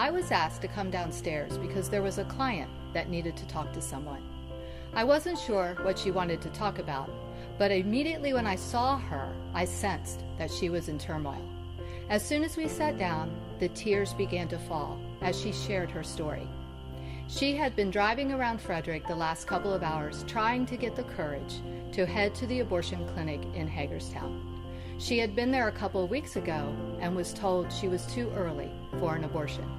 I was asked to come downstairs because there was a client that needed to talk to someone. I wasn't sure what she wanted to talk about, but immediately when I saw her, I sensed that she was in turmoil. As soon as we sat down, the tears began to fall as she shared her story. She had been driving around Frederick the last couple of hours trying to get the courage to head to the abortion clinic in Hagerstown. She had been there a couple of weeks ago and was told she was too early for an abortion.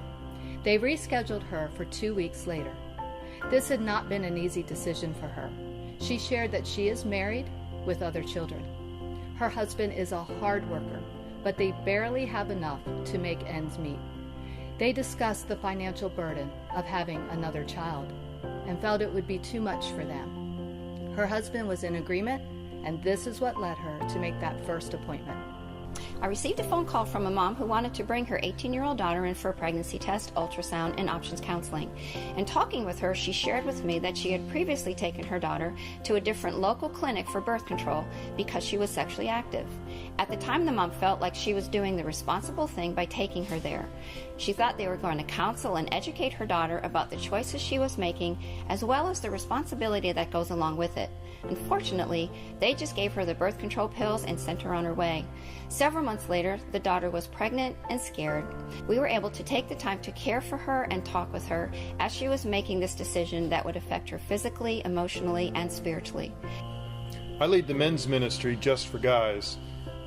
They rescheduled her for 2 weeks later. This had not been an easy decision for her. She shared that she is married with other children. Her husband is a hard worker, but they barely have enough to make ends meet. They discussed the financial burden of having another child and felt it would be too much for them. Her husband was in agreement, and this is what led her to make that first appointment. I received a phone call from a mom who wanted to bring her 18-year-old daughter in for a pregnancy test, ultrasound, and options counseling. In talking with her, she shared with me that she had previously taken her daughter to a different local clinic for birth control because she was sexually active. At the time, the mom felt like she was doing the responsible thing by taking her there. She thought they were going to counsel and educate her daughter about the choices she was making, as well as the responsibility that goes along with it. Unfortunately, they just gave her the birth control pills and sent her on her way. Several months later, the daughter was pregnant and scared. We were able to take the time to care for her and talk with her as she was making this decision that would affect her physically, emotionally, and spiritually. I lead the men's ministry Just for Guys.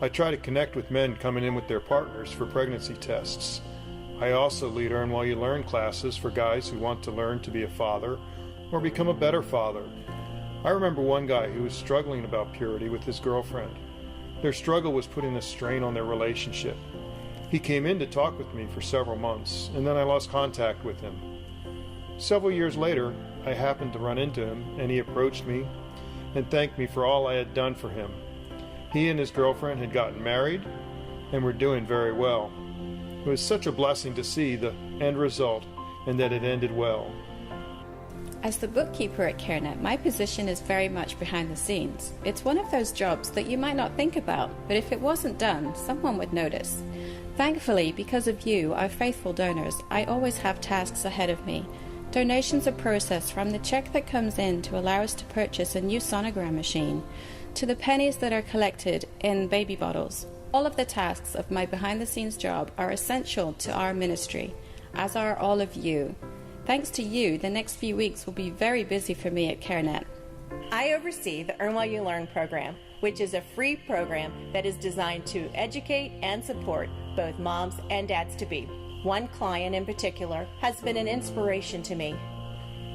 I try to connect with men coming in with their partners for pregnancy tests. I also lead Earn While You Learn classes for guys who want to learn to be a father or become a better father. I remember one guy who was struggling about purity with his girlfriend. Their struggle was putting a strain on their relationship. He came in to talk with me for several months, and then I lost contact with him. Several years later, I happened to run into him, and he approached me and thanked me for all I had done for him. He and his girlfriend had gotten married and were doing very well. It was such a blessing to see the end result and that it ended well. As the bookkeeper at CareNet, my position is very much behind the scenes. It's one of those jobs that you might not think about, but if it wasn't done, someone would notice. Thankfully, because of you, our faithful donors, I always have tasks ahead of me. Donations are processed from the check that comes in to allow us to purchase a new sonogram machine, to the pennies that are collected in baby bottles. All of the tasks of my behind-the-scenes job are essential to our ministry, as are all of you. Thanks to you, the next few weeks will be very busy for me at CareNet. I oversee the Earn While You Learn program, which is a free program that is designed to educate and support both moms and dads-to-be. One client in particular has been an inspiration to me.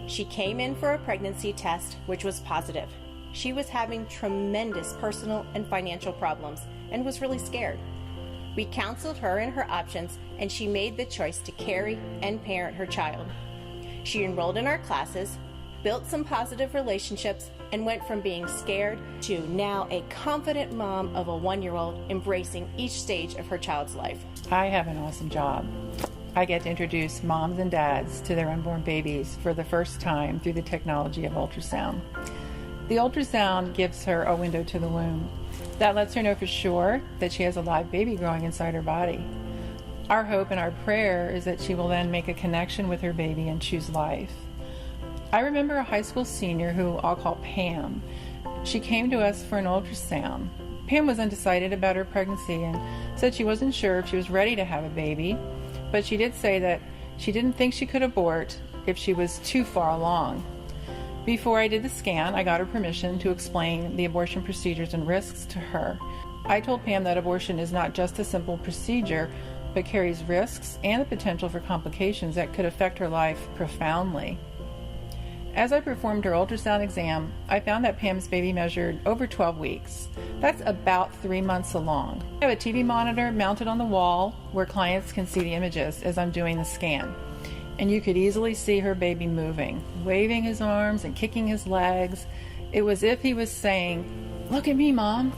She came in for a pregnancy test, which was positive. She was having tremendous personal and financial problems and was really scared. We counseled her in her options, and she made the choice to carry and parent her child. She enrolled in our classes, built some positive relationships, and went from being scared to now a confident mom of a 1-year-old embracing each stage of her child's life. I have an awesome job. I get to introduce moms and dads to their unborn babies for the first time through the technology of ultrasound. The ultrasound gives her a window to the womb. That lets her know for sure that she has a live baby growing inside her body. Our hope and our prayer is that she will then make a connection with her baby and choose life. I remember a high school senior who I'll call Pam. She came to us for an ultrasound. Pam was undecided about her pregnancy and said she wasn't sure if she was ready to have a baby, but she did say that she didn't think she could abort if she was too far along. Before I did the scan, I got her permission to explain the abortion procedures and risks to her. I told Pam that abortion is not just a simple procedure, but carries risks and the potential for complications that could affect her life profoundly. As I performed her ultrasound exam, I found that Pam's baby measured over 12 weeks. That's about 3 months along. I have a TV monitor mounted on the wall where clients can see the images as I'm doing the scan. And you could easily see her baby moving, waving his arms and kicking his legs. It was as if he was saying, "Look at me, Mom."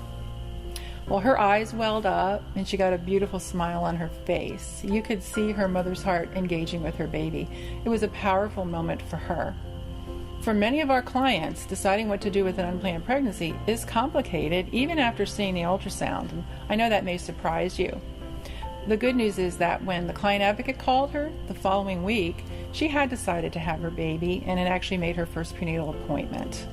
Well, her eyes welled up and she got a beautiful smile on her face. You could see her mother's heart engaging with her baby. It was a powerful moment for her. For many of our clients, deciding what to do with an unplanned pregnancy is complicated even after seeing the ultrasound. And I know that may surprise you. The good news is that when the client advocate called her the following week, she had decided to have her baby and had actually made her first prenatal appointment.